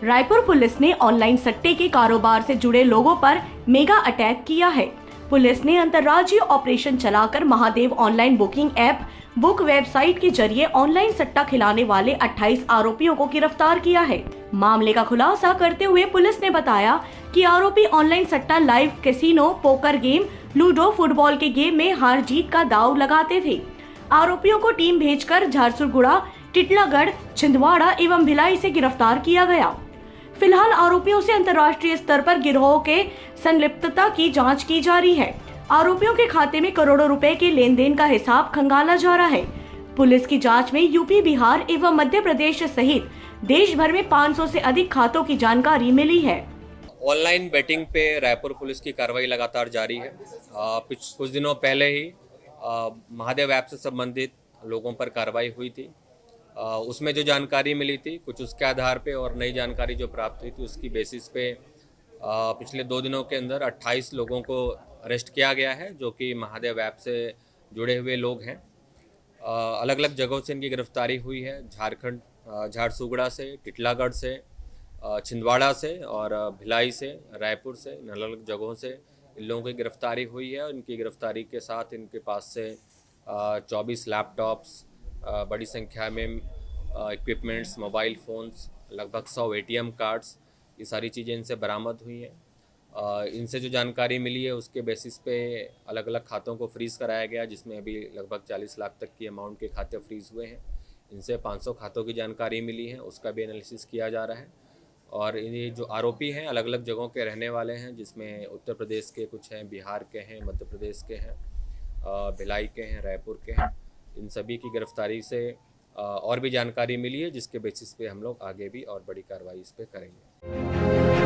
Raipur police ने online सट्टे के कारोबार से जुड़े लोगों पर मेगा अटैक किया है। पुलिस ने अंतर्राज्यीय ऑपरेशन चलाकर Mahadev online booking app book website के जरिए ऑनलाइन सट्टा खिलाने वाले 28 आरोपियों को गिरफ्तार किया है। मामले का खुलासा करते हुए पुलिस ने बताया कि आरोपी ऑनलाइन सट्टा, live casino, poker game, ludo, football के गेम में हार जीत का दांव लगाते थे। आरोपियों को टीम भेजकर झारसुगुड़ा, टिटलागढ़, छिंदवाड़ा एवं भिलाई से गिरफ्तार किया गया। फिलहाल आरोपियों से अंतर्राष्ट्रीय स्तर पर गिरोह के संलिप्तता की जांच की जा रही है। आरोपियों के खाते में करोड़ों रुपए के लेन देन का हिसाब खंगाला जा रहा है। पुलिस की जांच में यूपी, बिहार एवं मध्य प्रदेश सहित देश भर में 500 से अधिक खातों की जानकारी मिली है। ऑनलाइन बेटिंग पे रायपुर पुलिस की कार्रवाई लगातार जारी है। कुछ दिनों पहले ही महादेव ऐप से संबंधित लोगों पर कार्रवाई हुई थी। उसमें जो जानकारी मिली थी कुछ उसके आधार पे और नई जानकारी जो प्राप्त हुई थी उसकी बेसिस पे पिछले 2 दिनों के अंदर 28 लोगों को अरेस्ट किया गया है, जो कि महादेव ऐप से जुड़े हुए लोग हैं। अलग अलग जगहों से इनकी गिरफ्तारी हुई है। झारखंड, झारसुगड़ा से, टिटलागढ़ से, छिंदवाड़ा से और भिलाई से, रायपुर से, इन अलग अलग जगहों से इन लोगों की गिरफ्तारी हुई है। और इनकी गिरफ्तारी के साथ इनके पास से 24 लैपटॉप्स, बड़ी संख्या में इक्विपमेंट्स, मोबाइल फ़ोन्स, लगभग 100 ATM कार्ड्स, ये सारी चीज़ें इनसे बरामद हुई हैं। इनसे जो जानकारी मिली है उसके बेसिस पे अलग अलग खातों को फ्रीज़ कराया गया, जिसमें अभी लगभग 40 लाख तक की अमाउंट के खाते फ्रीज़ हुए हैं। इनसे 500 खातों की जानकारी मिली है, उसका भी एनालिसिस किया जा रहा है। और ये जो आरोपी हैं अलग अलग जगहों के रहने वाले हैं, जिसमें उत्तर प्रदेश के कुछ हैं, बिहार के हैं, मध्य प्रदेश के हैं, भिलाई के हैं, रायपुर के हैं। इन सभी की गिरफ्तारी से और भी जानकारी मिली है, जिसके बेसिस पे हम लोग आगे भी और बड़ी कार्रवाई इस पे करेंगे।